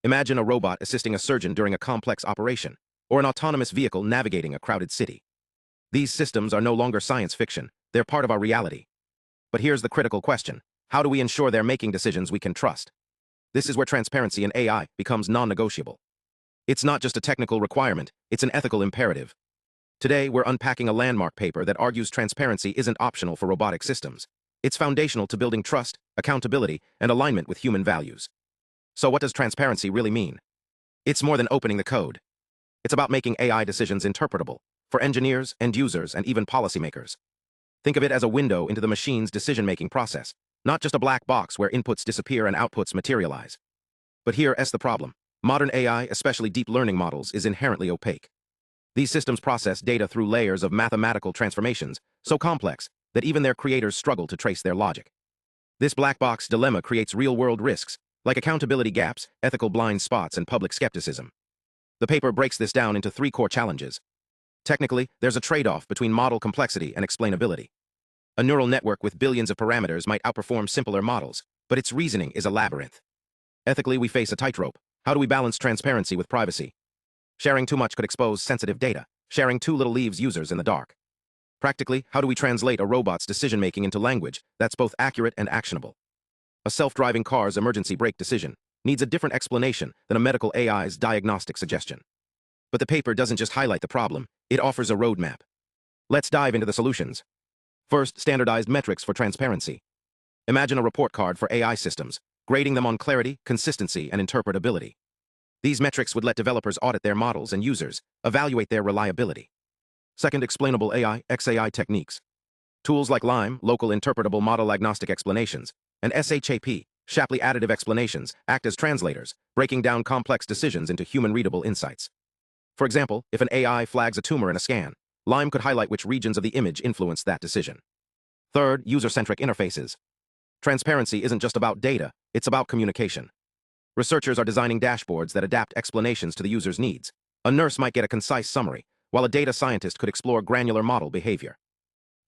Imagine a robot assisting a surgeon during a complex operation, or an autonomous vehicle navigating a crowded city. These systems are no longer science fiction, they're part of our reality. But here's the critical question. How do we ensure they're making decisions we can trust? This is where transparency in AI becomes non-negotiable. It's not just a technical requirement, it's an ethical imperative. Today, we're unpacking a landmark paper that argues transparency isn't optional for robotic systems. It's foundational to building trust, accountability, and alignment with human values. So what does transparency really mean? It's more than opening the code. It's about making AI decisions interpretable for engineers, end users, and even policymakers. Think of it as a window into the machine's decision-making process, not just a black box where inputs disappear and outputs materialize. But here's the problem. Modern AI, especially deep learning models, is inherently opaque. These systems process data through layers of mathematical transformations, so complex that even their creators struggle to trace their logic. This black box dilemma creates real-world risks, like accountability gaps, ethical blind spots, and public skepticism. The paper breaks this down into 3 core challenges. Technically, there's a trade-off between model complexity and explainability. A neural network with billions of parameters might outperform simpler models, but its reasoning is a labyrinth. Ethically, we face a tightrope. How do we balance transparency with privacy? Sharing too much could expose sensitive data. Sharing too little leaves users in the dark. Practically, how do we translate a robot's decision-making into language that's both accurate and actionable? A self-driving car's emergency brake decision needs a different explanation than a medical AI's diagnostic suggestion. But the paper doesn't just highlight the problem, it offers a roadmap. Let's dive into the solutions. First, standardized metrics for transparency. Imagine a report card for AI systems, grading them on clarity, consistency, and interpretability. These metrics would let developers audit their models and users evaluate their reliability. Second, explainable AI, XAI techniques. Tools like LIME, local interpretable model agnostic explanations, and SHAP, Shapley additive explanations, act as translators, breaking down complex decisions into human-readable insights. For example, if an AI flags a tumor in a scan, LIME could highlight which regions of the image influenced that decision. Third, user-centric interfaces. Transparency isn't just about data, it's about communication. Researchers are designing dashboards that adapt explanations to the user's needs. A nurse might get a concise summary, while a data scientist could explore granular model behavior.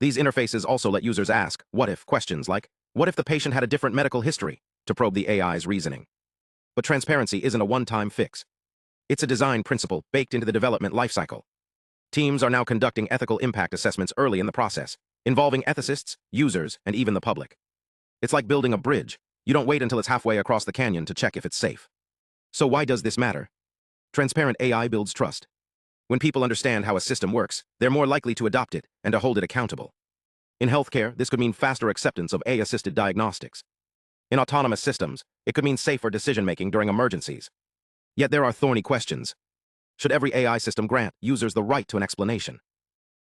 These interfaces also let users ask what-if questions like, what if the patient had a different medical history, to probe the AI's reasoning. But transparency isn't a one-time fix. It's a design principle baked into the development lifecycle. Teams are now conducting ethical impact assessments early in the process, involving ethicists, users, and even the public. It's like building a bridge. You don't wait until it's halfway across the canyon to check if it's safe. So why does this matter? Transparent AI builds trust. When people understand how a system works, they're more likely to adopt it and to hold it accountable. In healthcare, this could mean faster acceptance of AI-assisted diagnostics. In autonomous systems, it could mean safer decision-making during emergencies. Yet there are thorny questions. Should every AI system grant users the right to an explanation?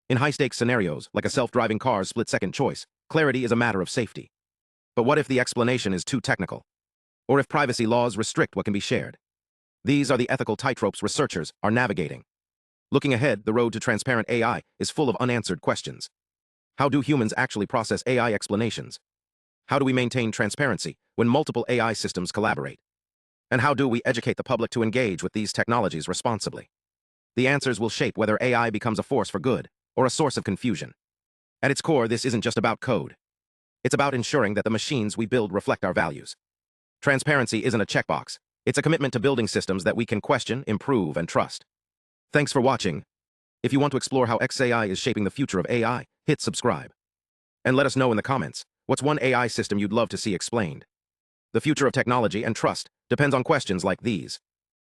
In high-stakes scenarios, like a self-driving car's split-second choice, clarity is a matter of safety. But what if the explanation is too technical? Or if privacy laws restrict what can be shared? These are the ethical tightropes researchers are navigating. Looking ahead, the road to transparent AI is full of unanswered questions. How do humans actually process AI explanations? How do we maintain transparency when multiple AI systems collaborate? And how do we educate the public to engage with these technologies responsibly? The answers will shape whether AI becomes a force for good or a source of confusion. At its core, this isn't just about code. It's about ensuring that the machines we build reflect our values. Transparency isn't a checkbox. It's a commitment to building systems that we can question, improve, and trust. Thanks for watching. If you want to explore how XAI is shaping the future of AI, hit subscribe. And let us know in the comments, what's one AI system you'd love to see explained? The future of technology and trust depends on questions like these.